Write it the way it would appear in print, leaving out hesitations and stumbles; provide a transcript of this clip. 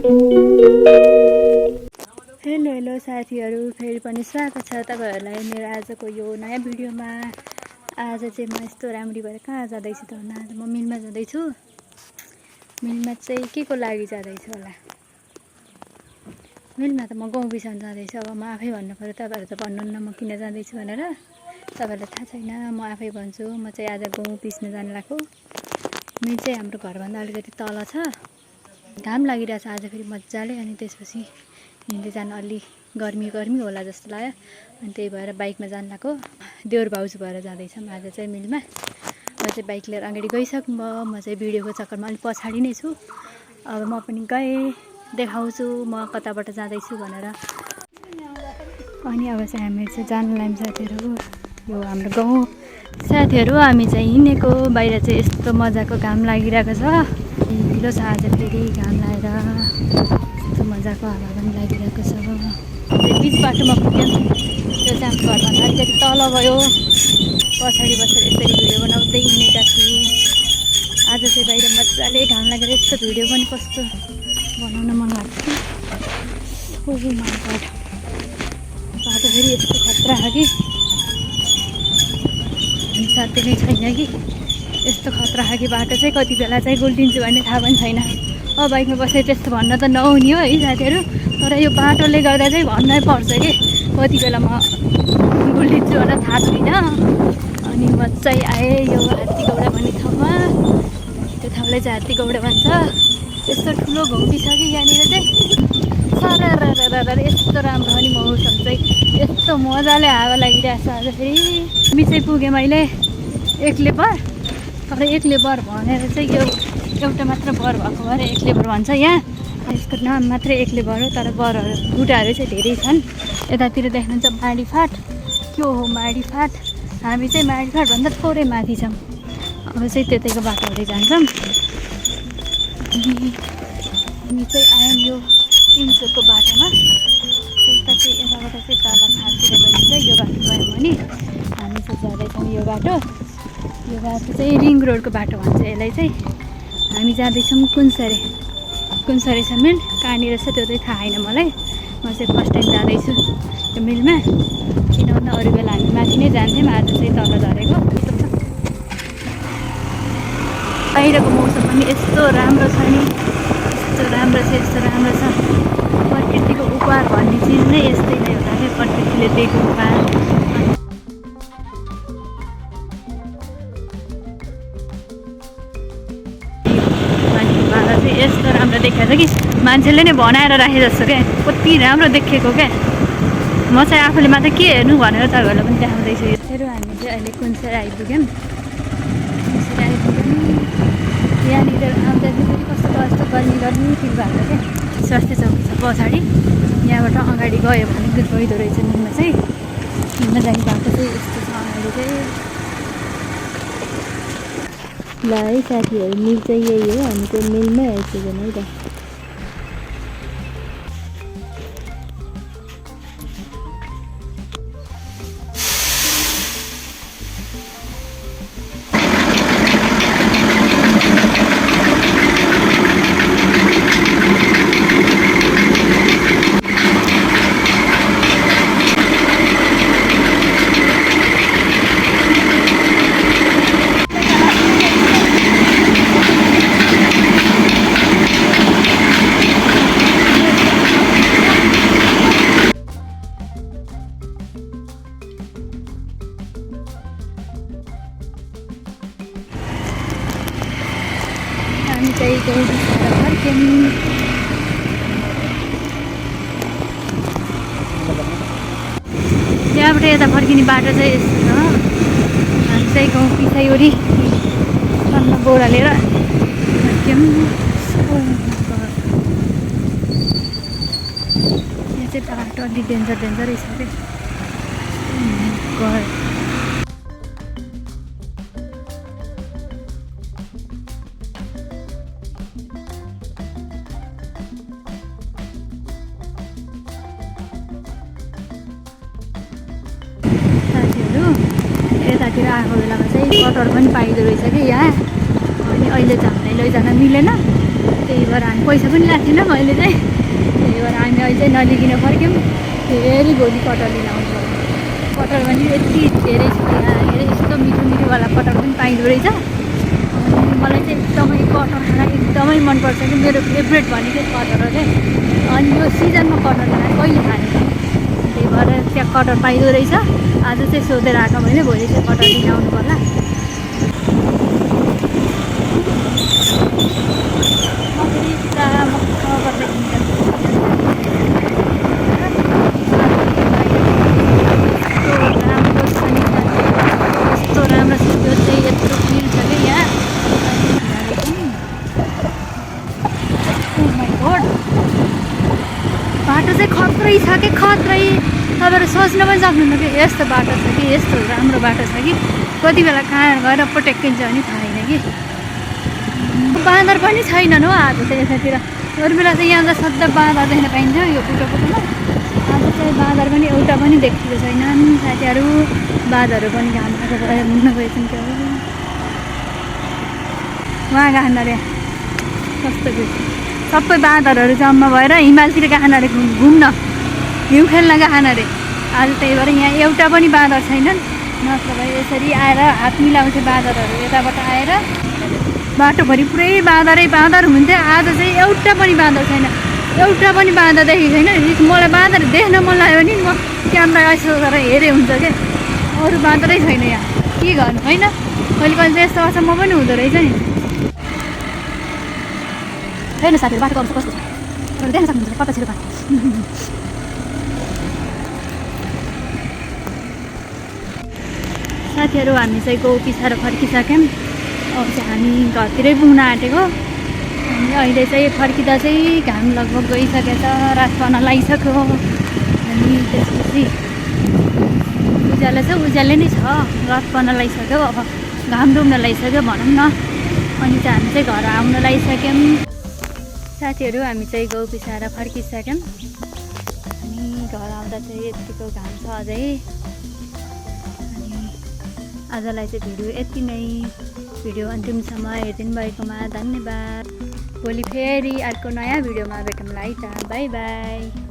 Hello hello साथीहरू, फेरि पनि स्वागत छ तपाईँहरूलाई मेरो आजको यो नयाँ भिडियोमा। आज चाहिँ म यस्तो राम्री भएर कहाँ जाँदैछु त भन्दा आज म मिलमा जाँदैछु। मिलमा चाहिँ के को लागि जाँदैछु होला? मिलमा त म गहुँ पिसाउन जाँदैछु। अब म आफै भन्नु पऱ्यो, तपाईँहरू त भन्नुहुन्न म किन जाँदैछु भनेर। तपाईँहरूलाई थाहा छैन, म आफै भन्छु। म चाहिँ आज गहुँ पिस्न जानु लाग्छु। मिल चाहिँ हाम्रो घरभन्दा अलिकति तल छ। घाम लागिरहेछ आज फेरि मजाले, अनि त्यसपछि हिँड्दै जानु अलि गर्मी होला जस्तो लाग्यो। अनि त्यही भएर बाइकमा जानु लाग्यो। देउर भाउजू भएर जाँदैछौँ आज चाहिँ मिलमा। म चाहिँ बाइक लिएर अगाडि गइसक्नु भयो। म चाहिँ भिडियोको चक्करमा अलिक पछाडि नै छु। अब म पनि गएँ, देखाउँछु म कताबाट जाँदैछु भनेर। अनि अब चाहिँ हामी चाहिँ जानु लायौँ साथीहरू, यो हाम्रो गाउँ। साथीहरू हामी चाहिँ हिँडेको, बाहिर चाहिँ यस्तो मजाको घाम लागिरहेको छ। ढिलो छ आज फेरि घाम लागेर, यस्तो मजाको हावा पनि लागिरहेको छ। बिच बाटोमा पुग्यौँ। त्यो चाहिँ हाम्रो घरभन्दा अलिकति तल गयो। पछाडि बसेर यसरी भिडियो बनाउँदै हिँडेका छु। आज चाहिँ बाहिर मजाले घाम लागेर यस्तो भिडियो पनि कस्तो बनाउन मन लाग्छ। ओहो माय गॉड, बाटो फेरि यस्तो खतरा छ कि अनि साथै नै छैन कि यस्तो खतरा छ कि बाटो चाहिँ कति बेला चाहिँ गुल्टिन्छु भन्ने थाहा पनि छैन। अब बाइकमा बसेर त्यस्तो भन्न त नहुने हो है साथीहरू, तर यो बाटोले गर्दा चाहिँ भन्नै पर्छ कि कति बेला म गुल्टिन्छु भनेर थाहा छैन। अनि म चाहिँ आएँ यो हात्तीगौडा भन्ने ठाउँमा। त्यो ठाउँलाई चाहिँ हात्तीगौडा भन्छ। यस्तो ठुलो घुम्ती छ कि यहाँनिर चाहिँ सरर यस्तो राम्रो हो नि मौसम चाहिँ, यस्तो मजाले हावा लागिरहेछ आज फेरि। हामी चाहिँ पुगेँ मैले एक्ले बर, तर एक्ले बर भनेर चाहिँ यो एउटा मात्र बर भएको भएर एक्ले बर भन्छ यहाँ। यसको नाम मात्रै एक्ले बर हो, तर बरहरू बुटाहरू चाहिँ धेरै छन्। यतातिर देख्नुहुन्छ माडीफाट, के हो माडीफाट। हामी चाहिँ माडीफाटभन्दा थोरै माथि छौँ। अब चाहिँ त्यतैको बाटोहरू जान्छौँ। हामी चाहिँ आयौँ यो तिनचोकको बाटोमा। यता चाहिँ यताबाट चाहिँ तल फाँटतिर गइन्छ। यो बाटो गयौँ भने हामी चाहिँ जाँदैछौँ यो बाटो। यो बाटो चाहिँ रिङ रोडको बाटो भन्छ यसलाई चाहिँ। हामी जाँदैछौँ कुनसरेसम्म। कहाँनिर छ त्यो चाहिँ थाहा छैन मलाई। म चाहिँ फर्स्ट टाइम जाँदैछु यो मिलमा, किनभने अरू बेला हामी माथि नै जान्थ्यौँ, आज चाहिँ तल झरेको। बाहिरको मौसम पनि यस्तो राम्रो छ नि, यस्तो राम्रो छ। प्रकृतिको उपहार भन्ने चिज नै यस्तै नै होला क्या, प्रकृतिले दिएको उपहार। मान्छेको भाडा चाहिँ यस्तो राम्रो देखाएको छ कि मान्छेले नै बनाएर राखे जस्तो क्या, कति राम्रो देखेको क्या। म चाहिँ आफूले मात्रै के हेर्नु भनेर तपाईँहरूलाई पनि देखाउँदैछु। फेरि हामी चाहिँ अहिले कुनसरी आइपुग्यौँ। यहाँनिर आउँदाखेरि फेरि कस्तो गर्मी फिल भएको क्या। स्वास्थ्य चौकी छ पछाडि, यहाँबाट अगाडि गयो भने गइदो रहेछ मिलमा चाहिँ। मिलमा जाने बाटो चाहिँ यस्तो छ अगाडि चाहिँ। ल है साथीहरू, मिल चाहिँ यही हो। हामी चाहिँ मिलमै आइपुग्यौँ है त। हामी चाहिँ गहुँ बिसाएर फर्क्यौँ। त्यहाँबाट यता फर्किने बाटो चाहिँ यस्तो छ। हामी चाहिँ गहुँ पिसाइवरी अन्त बोरा लिएर फर्क्यौँ। यहाँ चाहिँ बाटो अलिक डेन्जरै छ क्या। साथीहरू यतातिर आएको बेलामा चाहिँ कटर पनि पाइँदो रहेछ कि यहाँ। अनि अहिले चाहिँ हामीलाई लैजान मिलेन, त्यही भएर हामी पैसा पनि ल्याएको थिएन मैले चाहिँ, त्यही भएर हामी अहिले चाहिँ नलिकन फर्क्यौँ। फेरि भोलि कटहर लिन आउनु पर्यो। कटहर पनि यति धेरै छ यहाँ, हेर यस्तो मिठो मिठोवाला कटहर पनि पाइँदो रहेछ। मलाई चाहिँ एकदमै कटहर खान एकदमै मनपर्छ कि मेरो फेभरेट भनेकै कटहर हो क्या। अनि यो सिजनमा कटहर खान कहिले खाने, त्यही भएर त्यहाँ कटहर पाइँदो रहेछ। आज चाहिँ सोधेर आएको मैले, भोलि चाहिँ कटहर लिन आउनु पर्ला। बाटो चाहिँ खत्रै छ कि खत्रै, तपाईँहरू सोच्न पनि सक्नुहुन्न कि यस्तो बाटो छ कि यस्तो राम्रो बाटो छ कि कति बेला कहाँ गएर पटेक्किन्छ भने थाहा छैन कि। बाँदर पनि छैनन् हो आज चाहिँ यतातिर। अरू बेला चाहिँ यहाँ त सधैँ बाँदर देख्न पाइन्छ यो पुटोमा। आज चाहिँ बाँदर पनि एउटा पनि देखेको छैनन् साथीहरू। बाँदरहरू पनि घाम आएको भएर घुम्न गएछन् क्या हो। उहाँ गएन अरे कस्तो खुसी, सबै बाँदरहरू जम्मा भएर हिमालतिर गएन अरे घुम्न, हिउँ खेल्न गएन अरे आज। त्यही भएर यहाँ एउटा पनि बाँदर छैनन्। नत्र भए यसरी आएर हात मिलाउँछ बाँदरहरू यताबाट आएर। बाटोभरि पुरै बाँदरै बाँदर हुन्थ्यो, आज चाहिँ एउटा पनि बाँदर छैन, एउटा पनि बाँदर देखेको छैन। मलाई बाँदर देख्न मन लाग्यो भने म क्यामेरा यसो गरेर हेरेँ हुन्छ क्या, अरू बाँदरै छैन यहाँ। के गर्नु होइन, कहिले कहिले चाहिँ यस्तो अचम्म पनि हुँदो रहेछ नि। हेर्नु साथीहरू बाटोको अवस्था कस्तो छ, तपाईँले देख्न सक्नुहुन्छ कता छिटो पानी। साथीहरू हामी चाहिँ गौ पिसाएर फर्किसक्यौँ। अब चाहिँ हामी घरतिरै पुग्न आँटेको। अनि अहिले चाहिँ फर्किँदा चाहिँ घाम लगभग गइसकेछ, रात पर्न लागिसक्यो। अनि त्यसपछि उज्यालो चाहिँ उज्यालो नै छ, रात पर्न लागिसक्यो, अब घाम डुब्न लागिसक्यो भनौँ न। अनि चाहिँ हामी चाहिँ घर आउन लागिसक्यौँ। साथीहरू हामी चाहिँ गौ पिसाएर फर्किसक्यौँ। अनि घर आउँदा चाहिँ यतिको घाम छ अझै। अनि आजलाई चाहिँ भिडियो यति नै। भिडियो अन्तिमसम्म हेरिदिनु भएकोमा धन्यवाद। भोलि फेरि अर्को नयाँ भिडियोमा भेटौँला है त। By by.